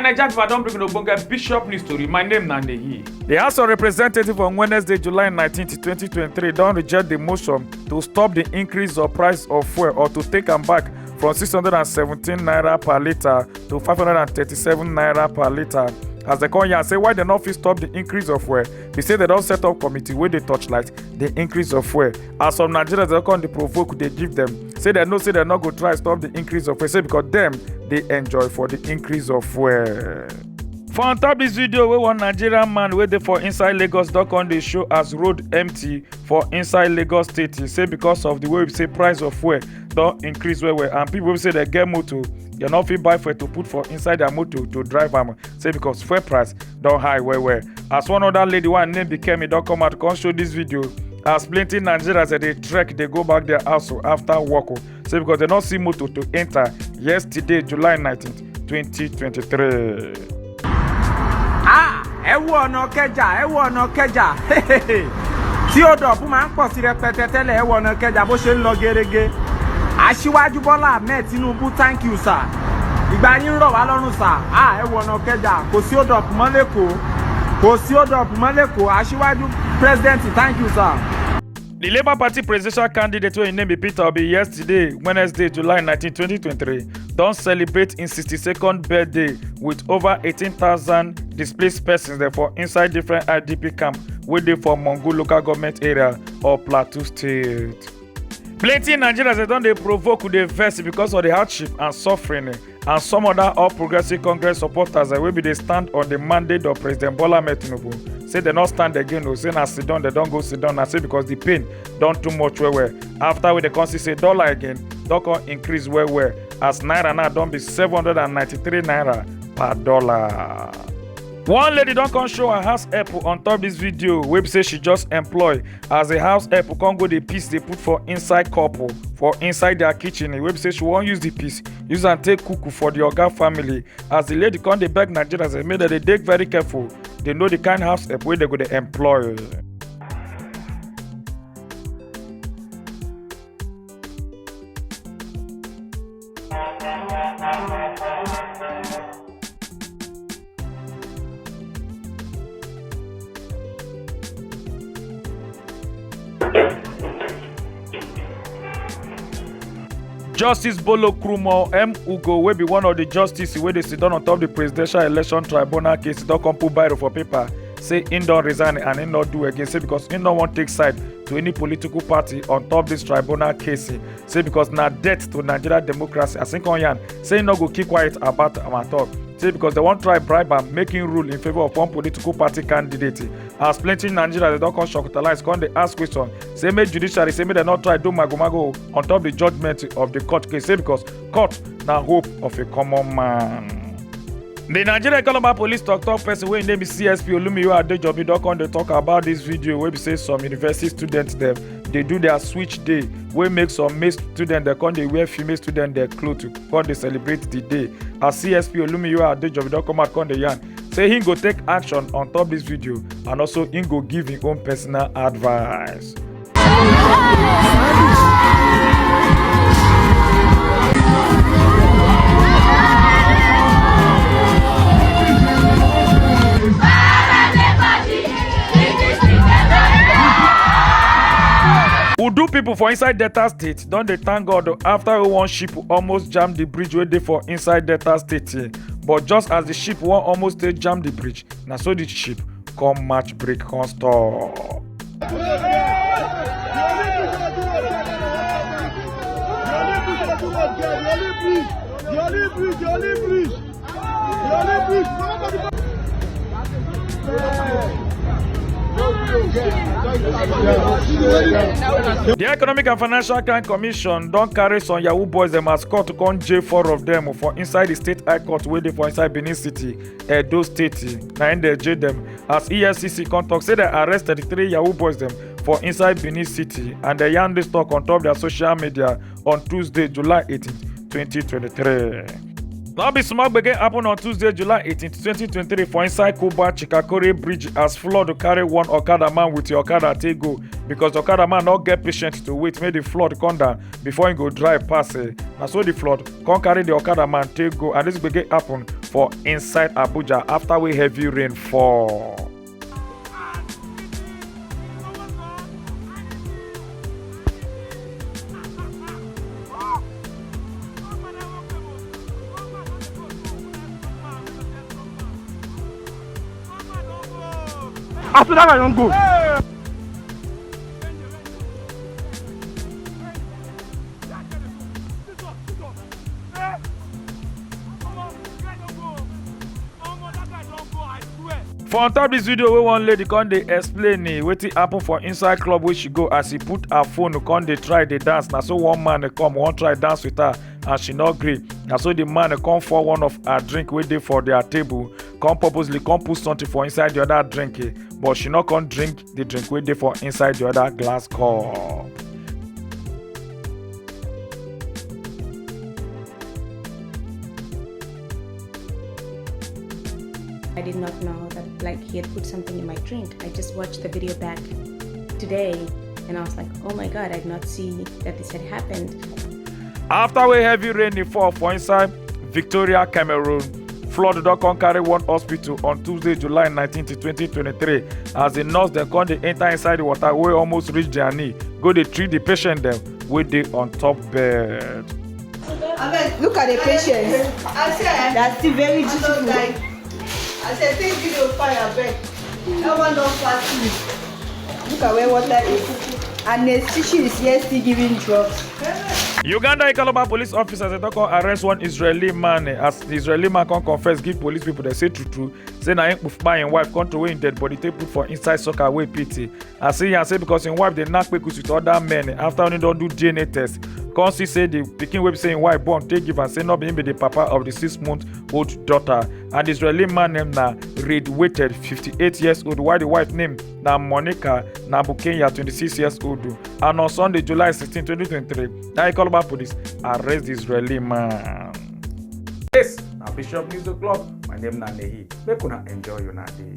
Naija pipo don bring ogbonge Bishop news story. My name na Neyi. The House of Representatives on Wednesday, July 19, 2023 don reject the motion to stop the increase of price of fuel or to take am back from 617 naira per litre to 537 naira per litre. As they come here and say why they not fit stop the increase of fuel, they say they don't set up committee where they touchlight the increase of fuel. As some Nigerians they come they provoke, they give them. Say they not go try stop the increase of fuel. Say because them they enjoy for the increase of fuel. For on top this video, where one Nigerian man waiting for inside Lagos come they show as road empty for inside Lagos State. He say because of the way we say price of fuel don't increase where and people will say they get motor. You not fit buy fuel to put for inside their motor to drive am. Say because fuel price don't high where. As one other lady one name became it don't come out come show this video. As plenty Nigerians that they trek they go back their house after work. Say because they not see motor to enter yesterday July 19th, 2023. ẹ wo ọ̀nà kẹjà tí ó dọ̀bù máa ń pọ̀ sí rẹpẹtẹ tẹ́lẹ̀ ẹ wo ọ̀nà kẹjà bó ṣe ń lọ gẹ́rẹ́gẹ́ aṣíwájú Bọ́lá Ahmed Tinubu thank you sir ìgbà yín rọ̀ wá lọ́rùn sir ẹ wo ọ̀nà kẹjà kò sí òdọ̀pù mọ́ lẹ́kọ̀ọ́ aṣíwájú president thank you sir. The Labour Party presidential candidate wey im name be Peter Obi yesterday, Wednesday, July 19, 2023, don celebrate im 62nd birthday with over 18,000 displaced persons there for inside different IDP camp wey dey for Mongu local government area of Plateau State. Plenty Nigerians don dey provoke dey vex because of the hardship and suffering and some other All Progressive Congress supporters wey be dey stand on the mandate of President Bola Ahmed Tinubu. Say they not stand again o say na sit down they don't go sit down na say because the pain don too much well after we dey come see say dollar again don come increase well as naira now don be 793 naira per dollar. One lady don come show her house help on top this video wey be say she just employ as a house help come go the piece they put for inside couple for inside their kitchen wey be say she won't use the piece use and take cook for the oga family. As the lady come dey beg Nigerians say make they dey very careful. They know the kind of house help wey they go to employ. Justice Bolo Krumo M. Ugo wey be one of the justices wey dey sit down on top the presidential election tribunal case don come put biro for paper say im don resign and im not do again say because im no wan take side to any political party on top this tribunal case say because na death to Nigeria democracy as im come yarn say im no go keep quiet about am at all. Say because they wan try bribe am making rule in favour of one political party candidate. As plenty Nigerians they don come shocktalize come dey ask question say make judiciary say make dem not try do magomago on top the judgment of the court case say because court na hope of a common man. The Nigerian Economic Police talk person wey im name is CSP Olumiyo Adejobi don come dey talk about this video wey be say some university students dem dey do their switch day wey make some male students dem come dey wear female students their clothes to come dey celebrate the day. As CSP Olumiyo Adejobi don come out come dey yarn say he go take action on top this video and also he go give him own personal advice. Udu people for inside Delta State don dey thank God after one ship almost jam the bridge wey dey for inside Delta State. But just as the ship wan almost take jam the bridge, na so the ship come match brake come stop. The Economic and Financial Crime Commission don carry some Yahoo boys dem as court to come jail 4 of them for inside the state high court wey dey for inside Benin City, Edo State. Na im dey jail dem as EFCC come talk say dem arrest 33 Yahoo boys dem for inside Benin City and dem yarn dis talk on top their social media on Tuesday, July 18, 2023. Now be small gbege happen on Tuesday, July 18, 2023 for inside Kuba Chikakore Bridge as flood carry one Okada man with the Okada take go because the Okada man not get patient to wait make the flood come down before he go drive pass. Na so the flood come carry the Okada man take go and this gbege happen for inside Abuja after we heavy rain fall. After that, I don't go. For on top this video, we one lady come dey explain wetin happen for inside club where she go as she put her phone come dey try dey dance. Na so one man come wan try dance with her and she no gree. Na so the man come for one of her drink wey dey for their table, come purposely come put something for inside the other drink, but she no come drink the drink wey dey for inside the other glass cup. I did not know that he had put something in my drink. I just watched the video back today and I was like, oh my god, I did not see that this had happened. After we heavy rain fall for inside Victoria, Cameroon, flood don come carry one hospital on Tuesday, July 19, 2023. As the nurse dem come dey enter inside the water wey almost reach their knee, go dey treat the patient dem wey dey on top bed. Look at the patient. That's still very beautiful. I said, take video fire back. That one don't fast me. Look at where water is. And the tissue is here still giving drugs. Uganda Ikaloba police officers they don arrest one Israeli man as the Israeli man come confess give police people they say true say na him kpai him wife come throw him dead body take put for inside soccer wey pity. As he say because him wife dey knack kpekus with other men after only don do DNA test. Come see say the pikin wey be say him wife born take give am say no be him be the papa of the 6-month-old daughter. And the Israeli man name na Reid Waited 58 years old while the wife name na Monica Nabukenya 26 years old. And on Sunday July 16, 2023, na Ikaloba police arrest the Israeli man. Yes, na Bishop News O'Clock. My name na Nehi. Make una enjoy your day.